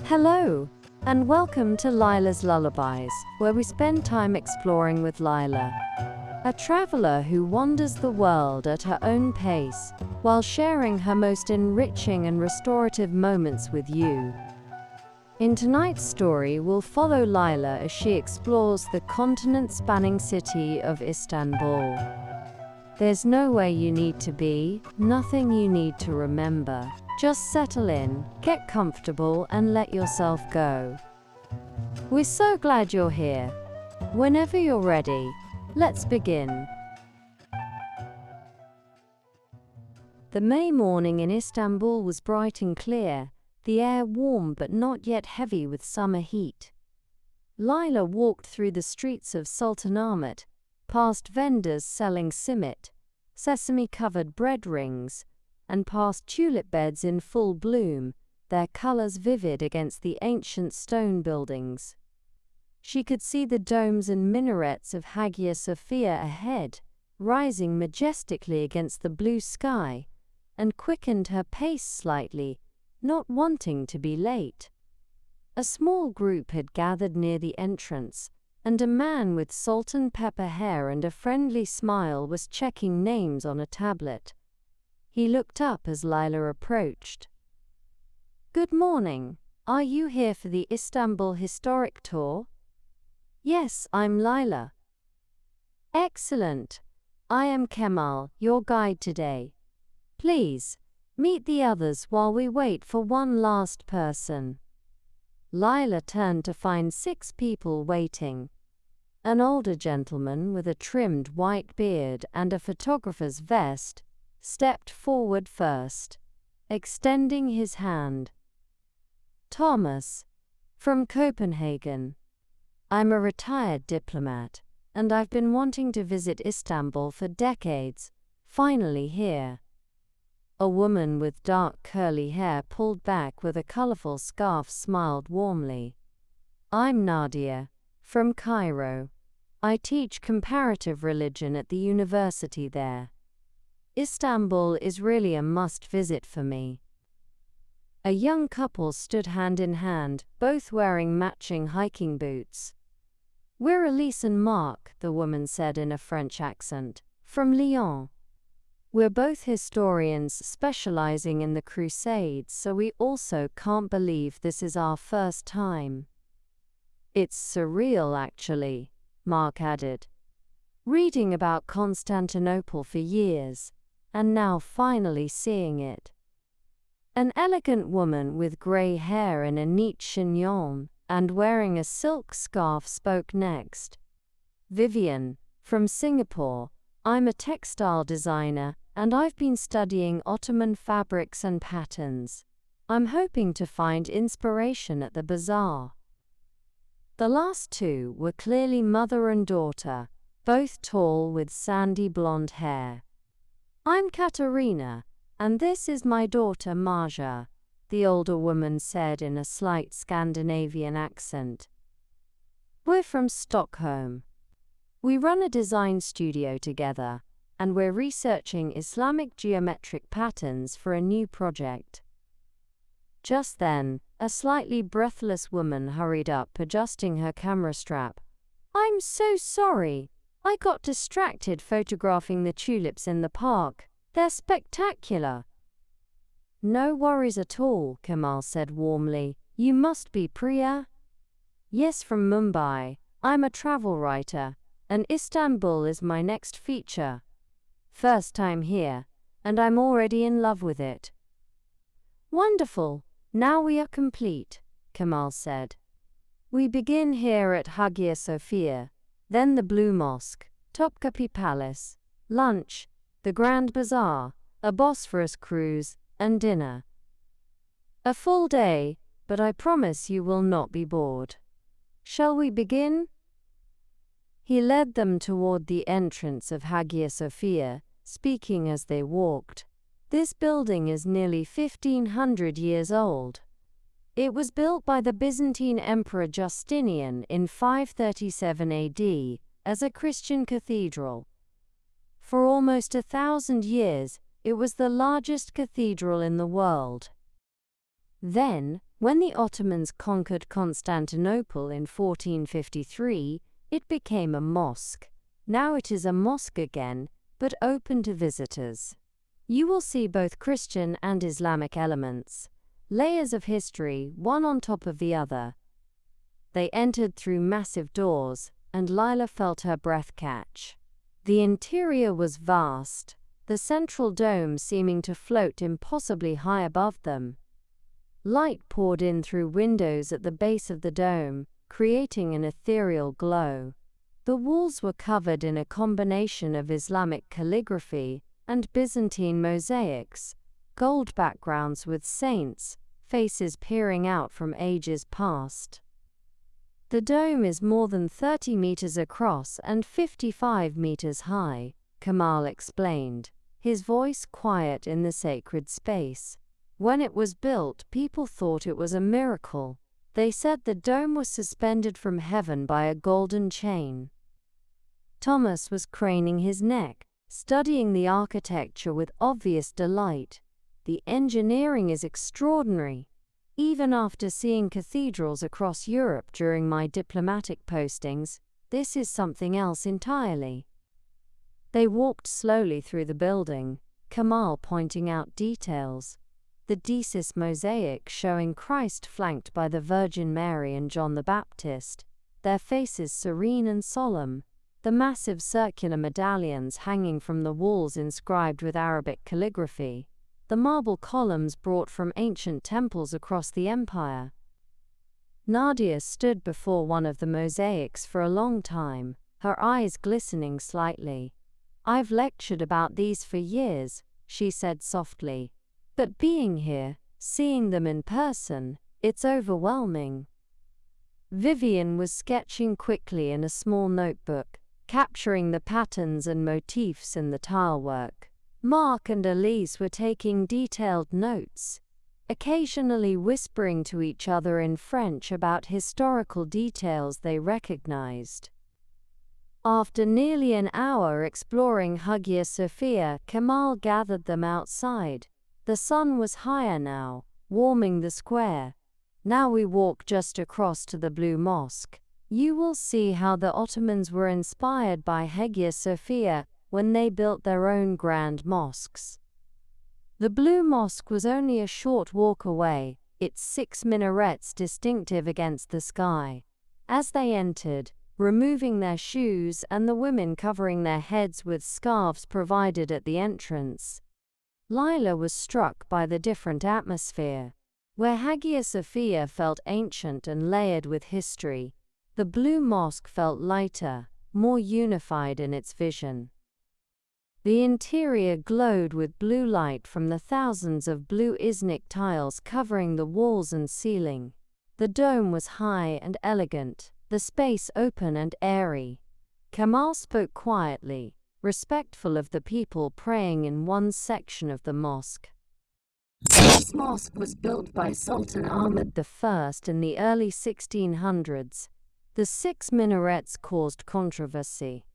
Hello, and welcome to Lyla's Lullabies, where we spend time exploring with Lyla, a traveler who wanders the world at her own pace, while sharing her most enriching and restorative moments with you. In tonight's story, we'll follow Lyla as she explores the continent-spanning city of Istanbul. There's nowhere you need to be, nothing you need to remember. Just settle in, get comfortable, and let yourself go. We're so glad you're here. Whenever you're ready, let's begin. The May morning in Istanbul was bright and clear, the air warm but not yet heavy with summer heat. Lyla walked through the streets of Sultanahmet, past vendors selling simit, sesame-covered bread rings, and past tulip beds in full bloom, their colors vivid against the ancient stone buildings. She could see the domes and minarets of Hagia Sophia ahead, rising majestically against the blue sky, and quickened her pace slightly, not wanting to be late. A small group had gathered near the entrance, and a man with salt and pepper hair and a friendly smile was checking names on a tablet. He looked up as Lyla approached. "Good morning. Are you here for the Istanbul historic tour?" "Yes, I'm Lyla." "Excellent. I am Kemal, your guide today. Please, meet the others while we wait for one last person." Lyla turned to find 6 people waiting. An older gentleman with a trimmed white beard and a photographer's vest stepped forward first, extending his hand. "Thomas, from Copenhagen. I'm a retired diplomat, and I've been wanting to visit Istanbul for decades, finally here." A woman with dark curly hair pulled back with a colorful scarf smiled warmly. "I'm Nadia, from Cairo. I teach comparative religion at the university there. Istanbul is really a must-visit for me." A young couple stood hand in hand, both wearing matching hiking boots. "We're Elise and Mark," the woman said in a French accent, "from Lyon. We're both historians specializing in the Crusades, so we also can't believe this is our first time." "It's surreal, actually," Mark added. "Reading about Constantinople for years, and now finally seeing it." An elegant woman with gray hair in a neat chignon and wearing a silk scarf spoke next. "Vivian, from Singapore. I'm a textile designer, and I've been studying Ottoman fabrics and patterns. I'm hoping to find inspiration at the bazaar." The last 2 were clearly mother and daughter, both tall with sandy blonde hair. "I'm Katerina, and this is my daughter Marja," the older woman said in a slight Scandinavian accent. "We're from Stockholm. We run a design studio together, and we're researching Islamic geometric patterns for a new project." Just then, a slightly breathless woman hurried up, adjusting her camera strap. "I'm so sorry. I got distracted photographing the tulips in the park. They're spectacular." "No worries at all," Kemal said warmly. "You must be Priya?" "Yes, from Mumbai. I'm a travel writer, and Istanbul is my next feature. First time here, and I'm already in love with it." "Wonderful. Now we are complete," Kemal said. "We begin here at Hagia Sophia, then the Blue Mosque, Topkapi Palace, lunch, the Grand Bazaar, a Bosphorus cruise, and dinner. A full day, but I promise you will not be bored. Shall we begin?" He led them toward the entrance of Hagia Sophia, speaking as they walked. "This building is nearly 1,500 years old. It was built by the Byzantine Emperor Justinian in 537 AD as a Christian cathedral. For almost 1,000 years, it was the largest cathedral in the world. Then, When the Ottomans conquered Constantinople in 1453, it became a mosque. Now it is a mosque again, but open to visitors. You will see both Christian and Islamic elements, layers of history, one on top of the other. They entered through massive doors, and Lyla felt her breath catch. The interior was vast, the central dome seeming to float impossibly high above them. Light poured in through windows at the base of the dome, creating an ethereal glow. The walls were covered in a combination of Islamic calligraphy and Byzantine mosaics, gold backgrounds with saints' faces peering out from ages past. The dome is more than 30 meters across and 55 meters high, Kamal explained, his voice quiet in the sacred space. When it was built, people thought it was a miracle. They said the dome was suspended from heaven by a golden chain. Thomas was craning his neck, studying the architecture with obvious delight. The engineering is extraordinary. Even after seeing cathedrals across Europe during my diplomatic postings, this is something else entirely. They walked slowly through the building, Kamal pointing out details. The Deepens mosaic showing Christ flanked by the Virgin Mary and John the Baptist, their faces serene and solemn, the massive circular medallions hanging from the walls inscribed with Arabic calligraphy, the marble columns brought from ancient temples across the empire. Nadia stood before one of the mosaics for a long time, her eyes glistening slightly. "I've lectured about these for years," she said softly. "But being here, seeing them in person, it's overwhelming." Vivian was sketching quickly in a small notebook, capturing the patterns and motifs in the tilework. Mark and Elise were taking detailed notes, occasionally whispering to each other in French about historical details they recognized. After nearly an hour exploring Hagia Sophia, Kamal gathered them outside. The sun was higher now, warming the square. "Now we walk just across to the Blue Mosque. You will see how the Ottomans were inspired by Hagia Sophia when they built their own grand mosques." The Blue Mosque was only a short walk away, its 6 minarets distinctive against the sky. As they entered, removing their shoes and the women covering their heads with scarves provided at the entrance, Lyla was struck by the different atmosphere. Where Hagia Sophia felt ancient and layered with history, the Blue Mosque felt lighter, more unified in its vision. The interior glowed with blue light from the thousands of blue Iznik tiles covering the walls and ceiling. The dome was high and elegant, the space open and airy. Kamal spoke quietly, respectful of the people praying in one section of the mosque. This mosque was built by Sultan Ahmed I in the early 1600s. The 6 minarets caused controversy.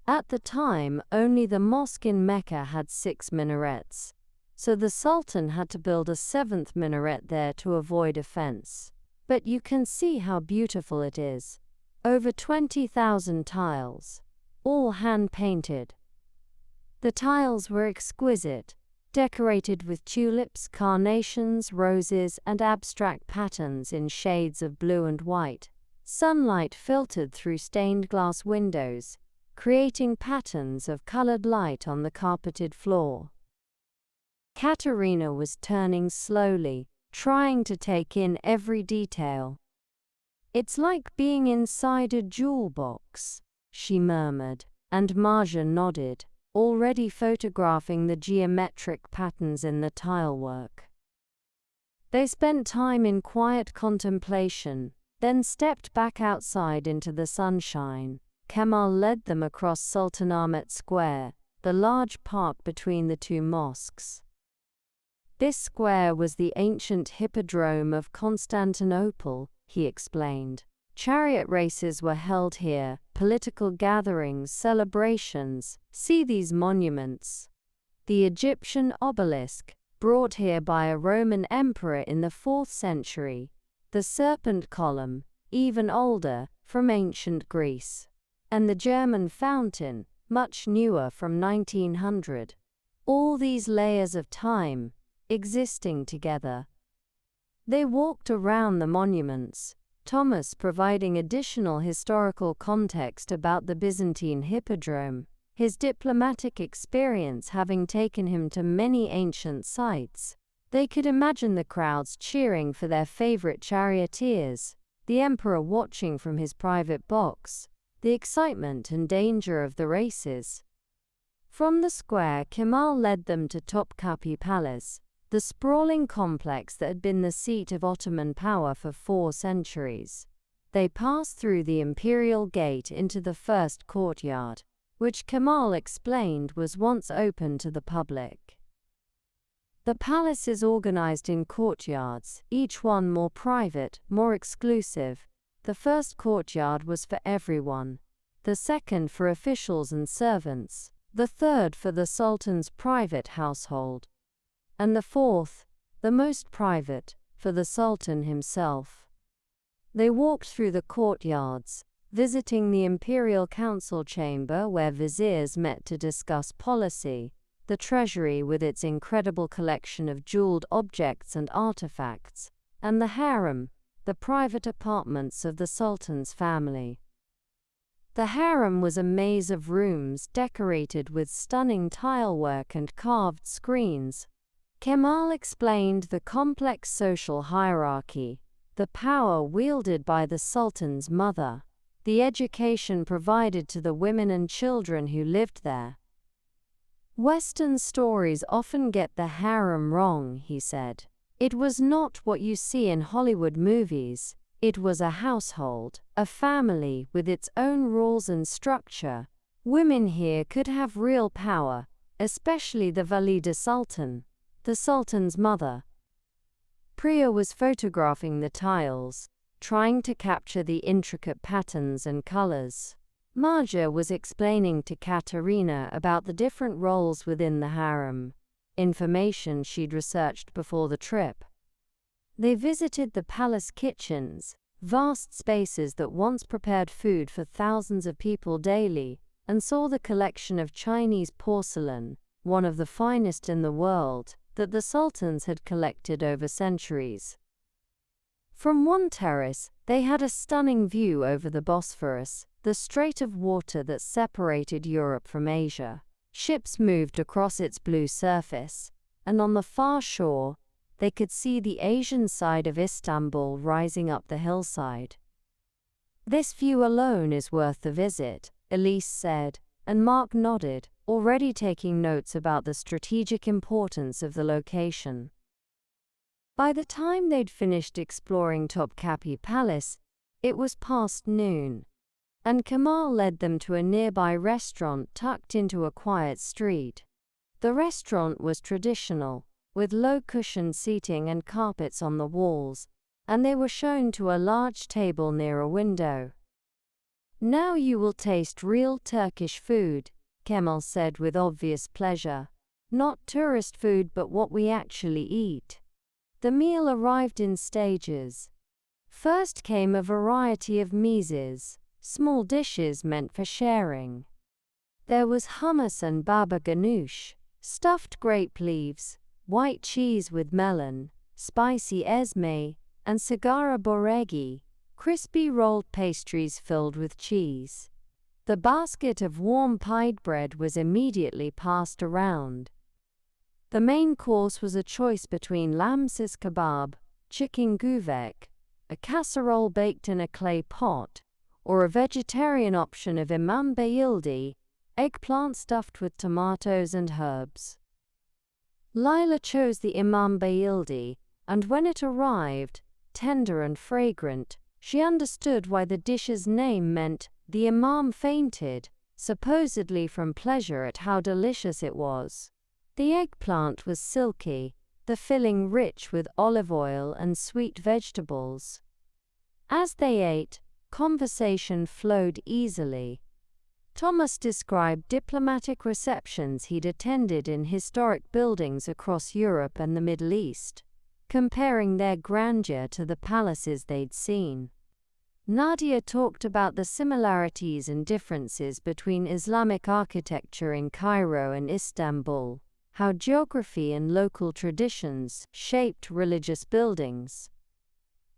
At the time, only the mosque in Mecca had 6 minarets, so the Sultan had to build a 7th minaret there to avoid offense. But you can see how beautiful it is. Over 20,000 tiles, all hand-painted. The tiles were exquisite, decorated with tulips, carnations, roses, and abstract patterns in shades of blue and white. Sunlight filtered through stained glass windows, creating patterns of colored light on the carpeted floor. Katerina was turning slowly, trying to take in every detail. "It's like being inside a jewel box," she murmured, and Marja nodded, already photographing the geometric patterns in the tilework. They spent time in quiet contemplation, then stepped back outside into the sunshine. Kamal led them across Sultanahmet Square, the large park between the two mosques. This square was the ancient hippodrome of Constantinople, he explained. Chariot races were held here, political gatherings, celebrations. See these monuments. The Egyptian obelisk, brought here by a Roman emperor in the 4th century. The serpent column, even older, from ancient Greece. And the German fountain, much newer, from 1900. All these layers of time, existing together. They walked around the monuments, Thomas providing additional historical context about the Byzantine hippodrome, his diplomatic experience having taken him to many ancient sites. They could imagine the crowds cheering for their favorite charioteers, the emperor watching from his private box, the excitement and danger of the races. From the square, Kemal led them to Topkapi Palace, the sprawling complex that had been the seat of Ottoman power for 4 centuries. They passed through the imperial gate into the first courtyard, which Kemal explained was once open to the public. The palace is organized in courtyards, each one more private, more exclusive. The first courtyard was for everyone, the second for officials and servants, the third for the Sultan's private household, and the fourth, the most private, for the Sultan himself. They walked through the courtyards, visiting the imperial council chamber where viziers met to discuss policy, the treasury with its incredible collection of jeweled objects and artifacts, and the harem, the private apartments of the Sultan's family. The harem was a maze of rooms decorated with stunning tilework and carved screens. Kemal explained the complex social hierarchy, the power wielded by the Sultan's mother, the education provided to the women and children who lived there. Western stories often get the harem wrong, he said. It was not what you see in Hollywood movies. It was a household, a family with its own rules and structure. Women here could have real power, especially the Valide Sultan, the Sultan's mother. Priya was photographing the tiles, trying to capture the intricate patterns and colors. Marja was explaining to Katerina about the different roles within the harem, information she'd researched before the trip. They visited the palace kitchens, vast spaces that once prepared food for thousands of people daily, and saw the collection of Chinese porcelain, one of the finest in the world, that the sultans had collected over centuries. From one terrace, they had a stunning view over the Bosphorus, the strait of water that separated Europe from Asia. Ships moved across its blue surface, and on the far shore, they could see the Asian side of Istanbul rising up the hillside. "This view alone is worth the visit," Elise said, and Mark nodded, already taking notes about the strategic importance of the location. By the time they'd finished exploring Topkapi Palace, it was past noon, and Kemal led them to a nearby restaurant tucked into a quiet street. The restaurant was traditional, with low-cushioned seating and carpets on the walls, and they were shown to a large table near a window. "Now you will taste real Turkish food," Kemal said with obvious pleasure. "Not tourist food but what we actually eat." The meal arrived in stages. First came a variety of mezes, small dishes meant for sharing. There was hummus and baba ganoush, stuffed grape leaves, white cheese with melon, spicy esme, and sigara boregi, crispy rolled pastries filled with cheese. The basket of warm pied bread was immediately passed around. The main course was a choice between lamb sis kebab, chicken guvek, a casserole baked in a clay pot, or a vegetarian option of imam bayildi, eggplant stuffed with tomatoes and herbs. Lyla chose the imam bayildi, and when it arrived, tender and fragrant, she understood why the dish's name meant "the imam fainted," supposedly from pleasure at how delicious it was. The eggplant was silky, the filling rich with olive oil and sweet vegetables. As they ate, conversation flowed easily. Thomas described diplomatic receptions he'd attended in historic buildings across Europe and the Middle East, comparing their grandeur to the palaces they'd seen. Nadia talked about the similarities and differences between Islamic architecture in Cairo and Istanbul, how geography and local traditions shaped religious buildings.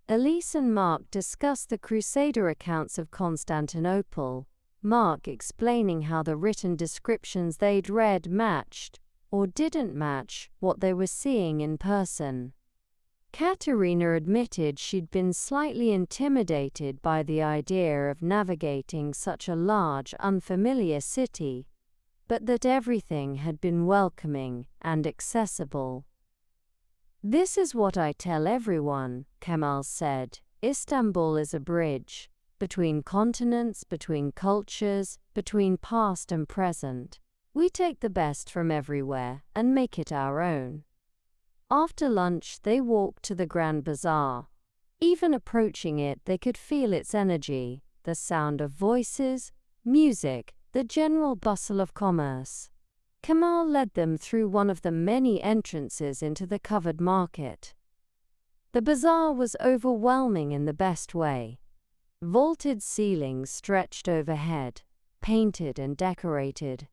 Elise and Mark discussed the Crusader accounts of Constantinople, Mark explaining how the written descriptions they'd read matched, or didn't match, what they were seeing in person. Katerina admitted she'd been slightly intimidated by the idea of navigating such a large, unfamiliar city, but that everything had been welcoming and accessible. "This is what I tell everyone," Kemal said. "Istanbul is a bridge between continents, between cultures, between past and present. We take the best from everywhere and make it our own." After lunch, they walked to the Grand Bazaar. Even approaching it, they could feel its energy, the sound of voices, music, the general bustle of commerce. Kemal led them through one of the many entrances into the covered market. The bazaar was overwhelming in the best way. Vaulted ceilings stretched overhead, painted and decorated.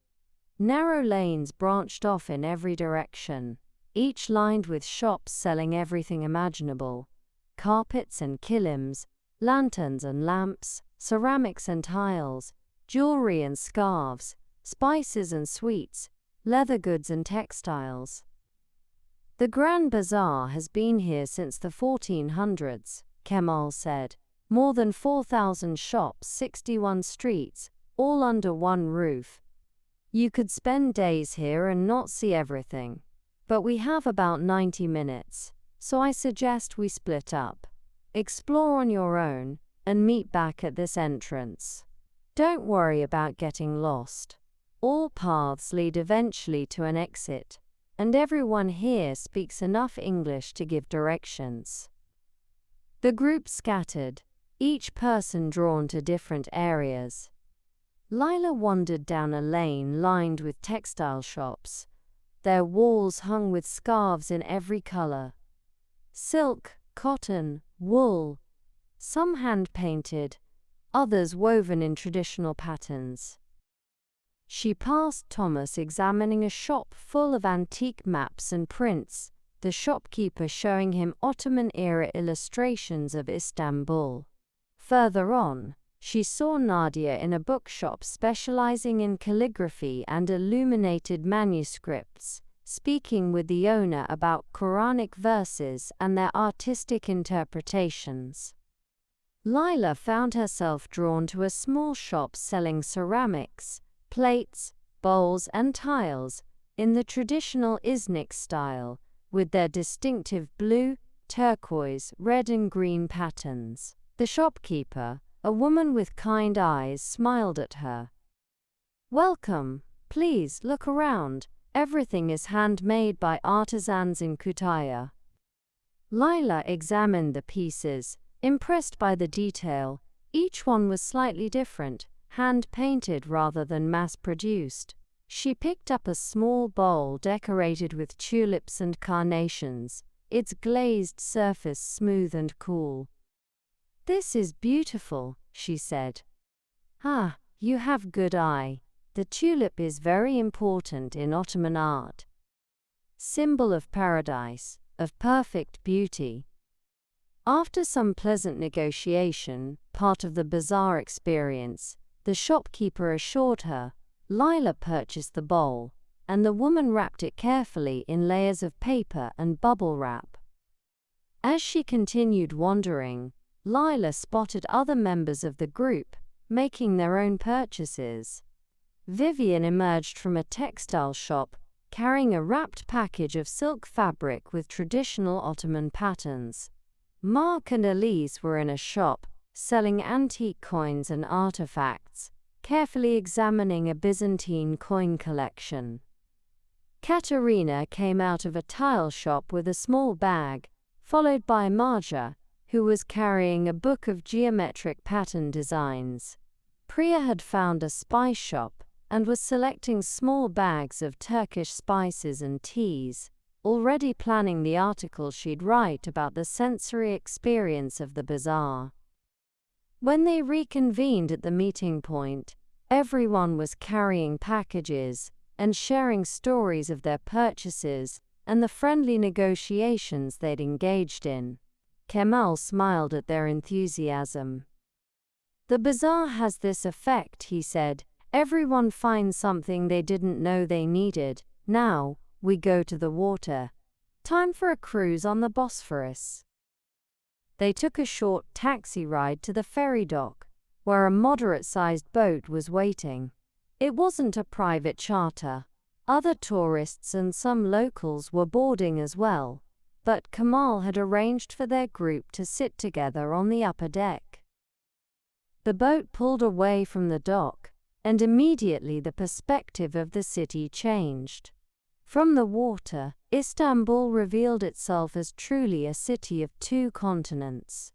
Narrow lanes branched off in every direction, each lined with shops selling everything imaginable: carpets and kilims, lanterns and lamps, ceramics and tiles, jewelry and scarves, spices and sweets, leather goods and textiles. "The Grand Bazaar has been here since the 1400s, Kemal said. "More than 4,000 shops, 61 streets, all under one roof. You could spend days here and not see everything. But we have about 90 minutes, so I suggest we split up. Explore on your own, and meet back at this entrance. Don't worry about getting lost. All paths lead eventually to an exit, and everyone here speaks enough English to give directions." The group scattered, each person drawn to different areas. Lyla wandered down a lane lined with textile shops, their walls hung with scarves in every color: silk, cotton, wool, some hand-painted, others woven in traditional patterns. She passed Thomas examining a shop full of antique maps and prints, the shopkeeper showing him Ottoman-era illustrations of Istanbul. Further on, she saw Nadia in a bookshop specializing in calligraphy and illuminated manuscripts, speaking with the owner about Quranic verses and their artistic interpretations. Lyla found herself drawn to a small shop selling ceramics, plates, bowls, and tiles in the traditional Iznik style, with their distinctive blue, turquoise, red, and green patterns. The shopkeeper, a woman with kind eyes, smiled at her. "Welcome. Please look around. Everything is handmade by artisans in Kütahya." Lyla examined the pieces, impressed by the detail. Each one was slightly different, hand-painted rather than mass-produced. She picked up a small bowl decorated with tulips and carnations, its glazed surface smooth and cool. "This is beautiful," she said. "Ah, you have good eye. The tulip is very important in Ottoman art. Symbol of paradise, of perfect beauty." After some pleasant negotiation, part of the bazaar experience, the shopkeeper assured her, Lyla purchased the bowl, and the woman wrapped it carefully in layers of paper and bubble wrap. As she continued wandering, Lyla spotted other members of the group, making their own purchases. Vivian emerged from a textile shop, carrying a wrapped package of silk fabric with traditional Ottoman patterns. Mark and Elise were in a shop, selling antique coins and artifacts, carefully examining a Byzantine coin collection. Katerina came out of a tile shop with a small bag, followed by Marja, who was carrying a book of geometric pattern designs. Priya had found a spice shop and was selecting small bags of Turkish spices and teas, already planning the article she'd write about the sensory experience of the bazaar. When they reconvened at the meeting point, everyone was carrying packages and sharing stories of their purchases and the friendly negotiations they'd engaged in. Kemal smiled at their enthusiasm. "The bazaar has this effect," he said. "Everyone finds something they didn't know they needed. Now, we go to the water. Time for a cruise on the Bosphorus." They took a short taxi ride to the ferry dock, where a moderate-sized boat was waiting. It wasn't a private charter. Other tourists and some locals were boarding as well, but Kemal had arranged for their group to sit together on the upper deck. The boat pulled away from the dock, and immediately the perspective of the city changed. From the water, Istanbul revealed itself as truly a city of two continents.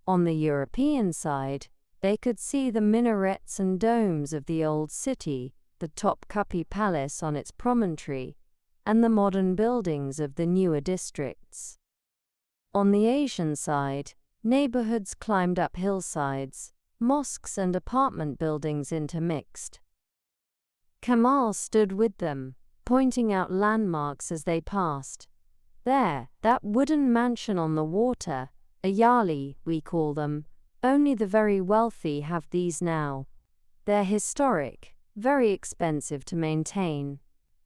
On the European side, they could see the minarets and domes of the old city, the Topkapi Palace on its promontory, and the modern buildings of the newer districts. On the Asian side, neighborhoods climbed up hillsides, mosques and apartment buildings intermixed. Kemal stood with them, pointing out landmarks as they passed. "There, that wooden mansion on the water, a yali, we call them. Only the very wealthy have these now. They're historic, very expensive to maintain.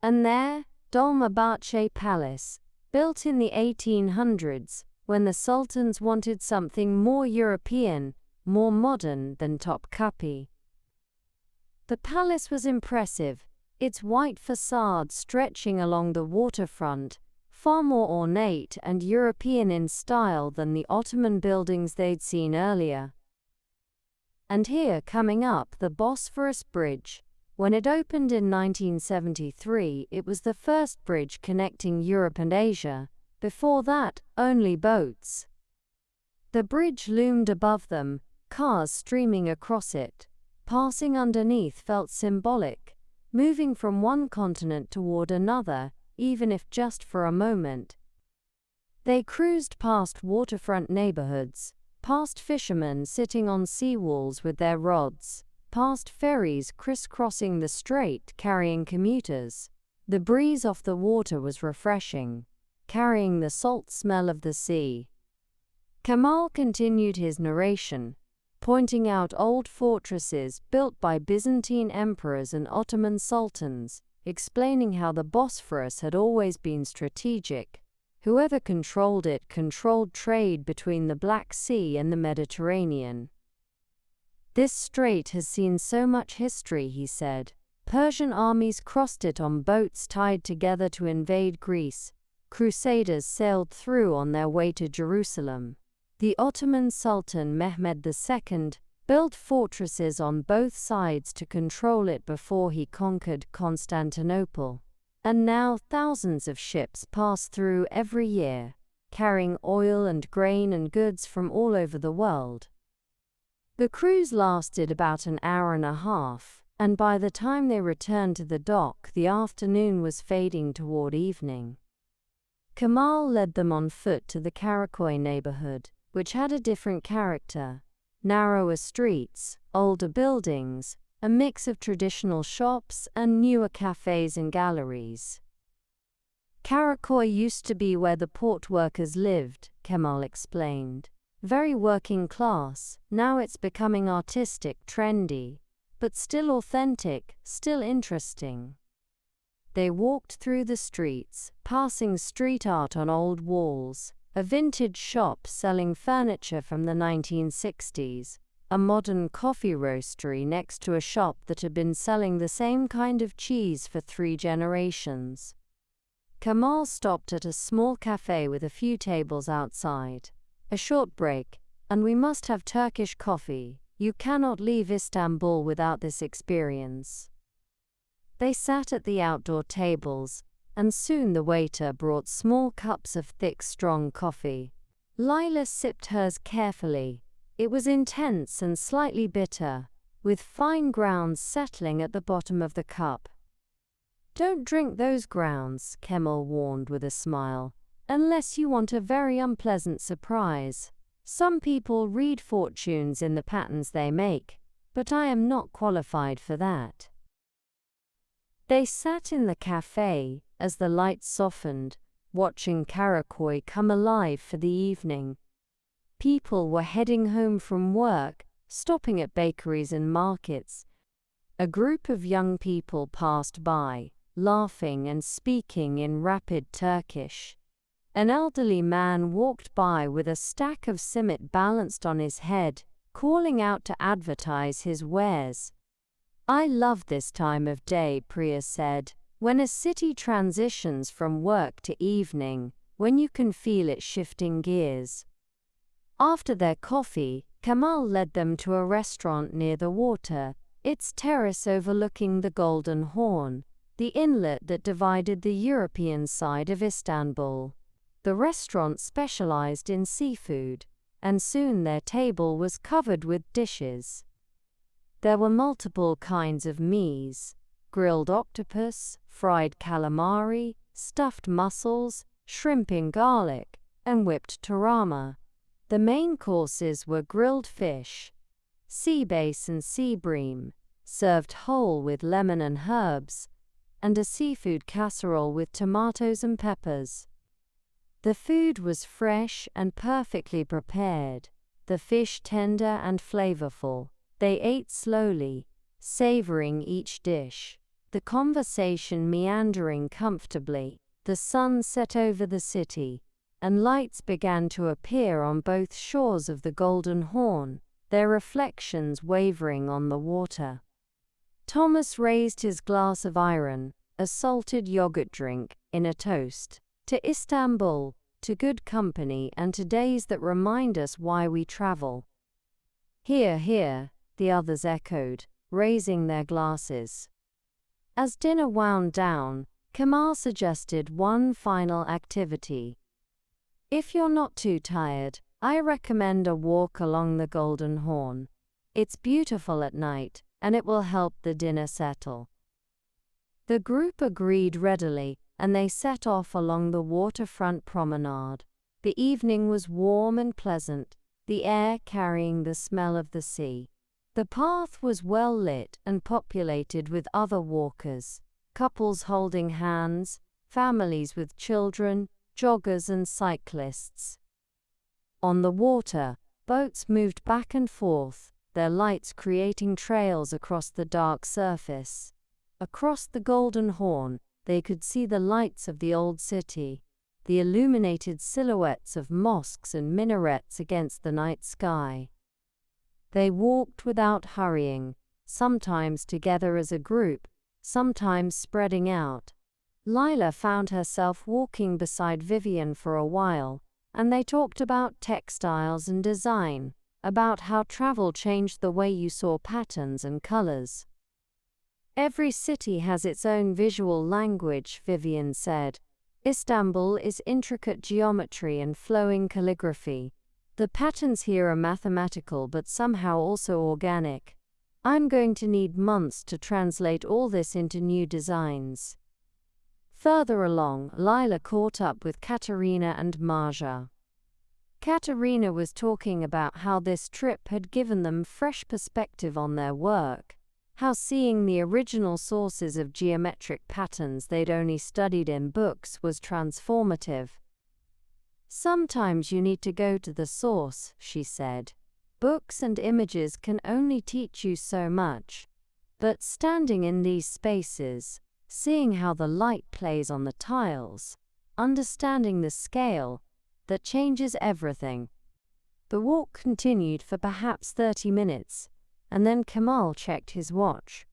And there, Dolmabahce Palace, built in the 1800s, when the sultans wanted something more European, more modern than Topkapi." The palace was impressive, its white facade stretching along the waterfront, far more ornate and European in style than the Ottoman buildings they'd seen earlier. And here, coming up, the Bosphorus Bridge. When it opened in 1973, it was the first bridge connecting Europe and Asia. Before that, only boats. The bridge loomed above them, cars streaming across it. Passing underneath felt symbolic, moving from one continent toward another, even if just for a moment. They cruised past waterfront neighborhoods, past fishermen sitting on seawalls with their rods, past ferries crisscrossing the strait carrying commuters. The breeze off the water was refreshing, carrying the salt smell of the sea. Kemal continued his narration, pointing out old fortresses built by Byzantine emperors and Ottoman sultans, explaining how the Bosphorus had always been strategic. Whoever controlled it controlled trade between the Black Sea and the Mediterranean. "This strait has seen so much history," he said. "Persian armies crossed it on boats tied together to invade Greece. Crusaders sailed through on their way to Jerusalem. The Ottoman Sultan Mehmed II built fortresses on both sides to control it before he conquered Constantinople. And now thousands of ships pass through every year, carrying oil and grain and goods from all over the world." The cruise lasted about an hour and a half, and by the time they returned to the dock, the afternoon was fading toward evening. Kemal led them on foot to the Karaköy neighborhood, which had a different character. Narrower streets, older buildings, a mix of traditional shops and newer cafes and galleries. "Karaköy used to be where the port workers lived," Kemal explained. "Very working class. Now it's becoming artistic, trendy, but still authentic, still interesting." They walked through the streets, passing street art on old walls, a vintage shop selling furniture from the 1960s, a modern coffee roastery next to a shop that had been selling the same kind of cheese for 3 generations. Kemal stopped at a small cafe with a few tables outside. "A short break, and we must have Turkish coffee. You cannot leave Istanbul without this experience." They sat at the outdoor tables, and soon the waiter brought small cups of thick, strong coffee. Lyla sipped hers carefully. It was intense and slightly bitter, with fine grounds settling at the bottom of the cup. "Don't drink those grounds," Kemal warned with a smile, "unless you want a very unpleasant surprise. Some people read fortunes in the patterns they make, but I am not qualified for that." They sat in the cafe as the lights softened, watching Karaköy come alive for the evening. People were heading home from work, stopping at bakeries and markets. A group of young people passed by, laughing and speaking in rapid Turkish. An elderly man walked by with a stack of simit balanced on his head, calling out to advertise his wares. "I love this time of day," Priya said, "when a city transitions from work to evening, when you can feel it shifting gears." After their coffee, Kemal led them to a restaurant near the water, its terrace overlooking the Golden Horn, the inlet that divided the European side of Istanbul. The restaurant specialized in seafood, and soon their table was covered with dishes. There were multiple kinds of meze: grilled octopus, fried calamari, stuffed mussels, shrimp in garlic, and whipped tarama. The main courses were grilled fish, sea bass and sea bream, served whole with lemon and herbs, and a seafood casserole with tomatoes and peppers. The food was fresh and perfectly prepared, the fish tender and flavorful. They ate slowly, savoring each dish, the conversation meandering comfortably. The sun set over the city, and lights began to appear on both shores of the Golden Horn, their reflections wavering on the water. Thomas raised his glass of ayran, a salted yogurt drink, in a toast to Istanbul, to good company, and to days that remind us why we travel. "Here, here," the others echoed, raising their glasses. As dinner wound down, Kemal suggested one final activity. "If you're not too tired, I recommend a walk along the Golden Horn. It's beautiful at night, and it will help the dinner settle." The group agreed readily, and they set off along the waterfront promenade. The evening was warm and pleasant, the air carrying the smell of the sea. The path was well lit and populated with other walkers, couples holding hands, families with children, joggers and cyclists. On the water, boats moved back and forth, their lights creating trails across the dark surface. Across the Golden Horn, they could see the lights of the old city, the illuminated silhouettes of mosques and minarets against the night sky. They walked without hurrying, sometimes together as a group, sometimes spreading out. Lyla found herself walking beside Vivian for a while, and they talked about textiles and design, about how travel changed the way you saw patterns and colors. "Every city has its own visual language," Vivian said. "Istanbul is intricate geometry and flowing calligraphy. The patterns here are mathematical but somehow also organic. I'm going to need months to translate all this into new designs." Further along, Lyla caught up with Katerina and Marja. Katerina was talking about how this trip had given them fresh perspective on their work, how seeing the original sources of geometric patterns they'd only studied in books was transformative. "Sometimes you need to go to the source," she said. "Books and images can only teach you so much. But standing in these spaces, seeing how the light plays on the tiles, understanding the scale, that changes everything." The walk continued for perhaps 30 minutes, and then Kemal checked his watch.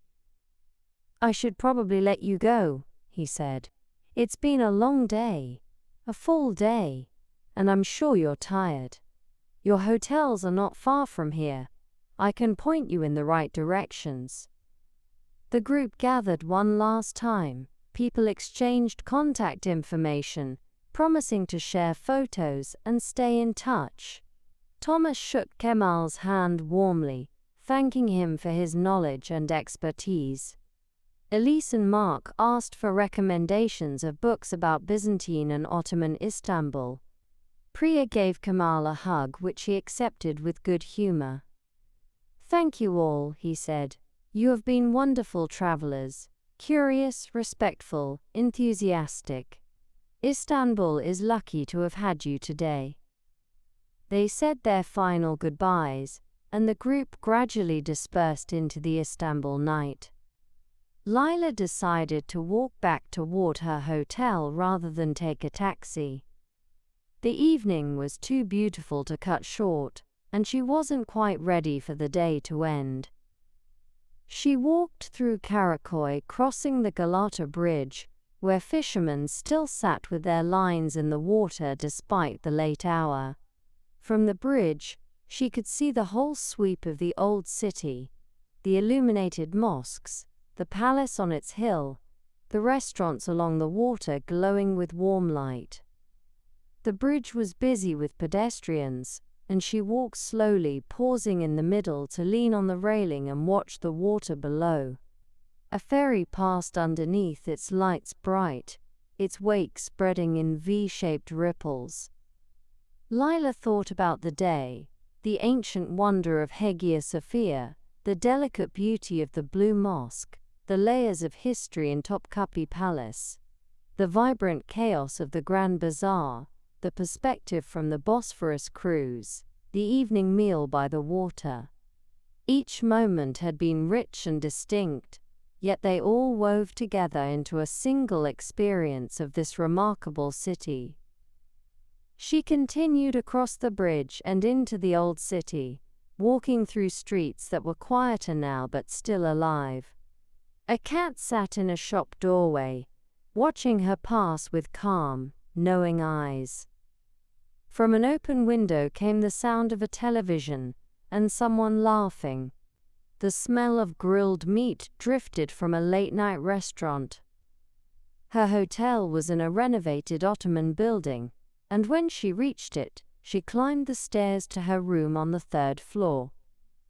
"I should probably let you go," he said. "It's been a long day, a full day, and I'm sure you're tired. Your hotels are not far from here. I can point you in the right directions." The group gathered one last time. People exchanged contact information, promising to share photos and stay in touch. Thomas shook Kemal's hand warmly, thanking him for his knowledge and expertise. Elise and Mark asked for recommendations of books about Byzantine and Ottoman Istanbul. Priya gave Kemal a hug, which he accepted with good humor. "Thank you all," he said. "You have been wonderful travelers, curious, respectful, enthusiastic. Istanbul is lucky to have had you today." They said their final goodbyes, and the group gradually dispersed into the Istanbul night. Lyla decided to walk back toward her hotel rather than take a taxi. The evening was too beautiful to cut short, and she wasn't quite ready for the day to end. She walked through Karaköy, crossing the Galata Bridge, where fishermen still sat with their lines in the water despite the late hour. From the bridge, she could see the whole sweep of the old city, the illuminated mosques, the palace on its hill, the restaurants along the water glowing with warm light. The bridge was busy with pedestrians, and she walked slowly, pausing in the middle to lean on the railing and watch the water below. A ferry passed underneath, its lights bright, its wake spreading in V-shaped ripples. Lyla thought about the day, the ancient wonder of Hagia Sophia, the delicate beauty of the Blue Mosque, the layers of history in Topkapi Palace, the vibrant chaos of the Grand Bazaar, the perspective from the Bosphorus cruise, the evening meal by the water. Each moment had been rich and distinct, yet they all wove together into a single experience of this remarkable city. She continued across the bridge and into the old city, walking through streets that were quieter now but still alive. A cat sat in a shop doorway, watching her pass with calm, knowing eyes. From an open window came the sound of a television and someone laughing. The smell of grilled meat drifted from a late-night restaurant. Her hotel was in a renovated Ottoman building, and when she reached it, she climbed the stairs to her room on the 3rd floor.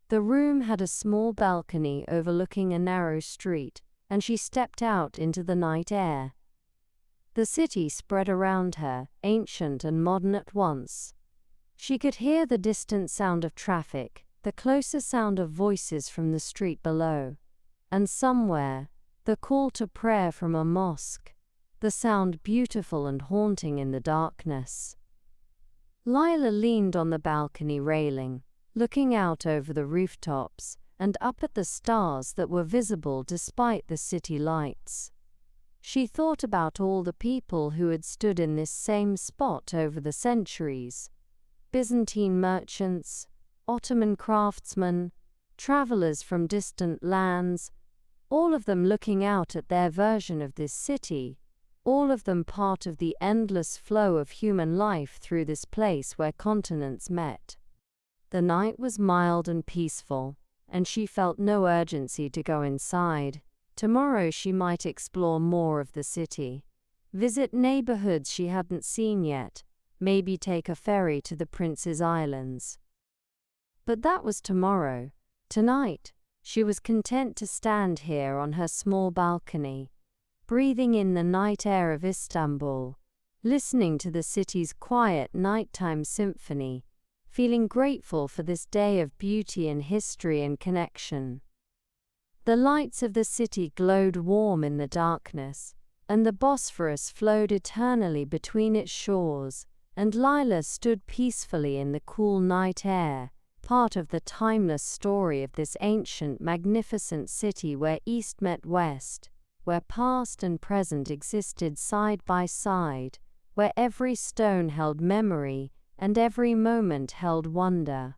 The room had a small balcony overlooking a narrow street, and she stepped out into the night air. The city spread around her, ancient and modern at once. She could hear the distant sound of traffic, the closer sound of voices from the street below, and somewhere, the call to prayer from a mosque, the sound beautiful and haunting in the darkness. Lyla leaned on the balcony railing, looking out over the rooftops and up at the stars that were visible despite the city lights. She thought about all the people who had stood in this same spot over the centuries: Byzantine merchants, Ottoman craftsmen, travelers from distant lands, all of them looking out at their version of this city, all of them part of the endless flow of human life through this place where continents met. The night was mild and peaceful, and she felt no urgency to go inside. Tomorrow she might explore more of the city, visit neighborhoods she hadn't seen yet, maybe take a ferry to the Prince's Islands. But that was tomorrow. Tonight, she was content to stand here on her small balcony, breathing in the night air of Istanbul, listening to the city's quiet nighttime symphony, feeling grateful for this day of beauty and history and connection. The lights of the city glowed warm in the darkness, and the Bosphorus flowed eternally between its shores, and Lyla stood peacefully in the cool night air, part of the timeless story of this ancient, magnificent city where East met West, where past and present existed side by side, where every stone held memory and every moment held wonder.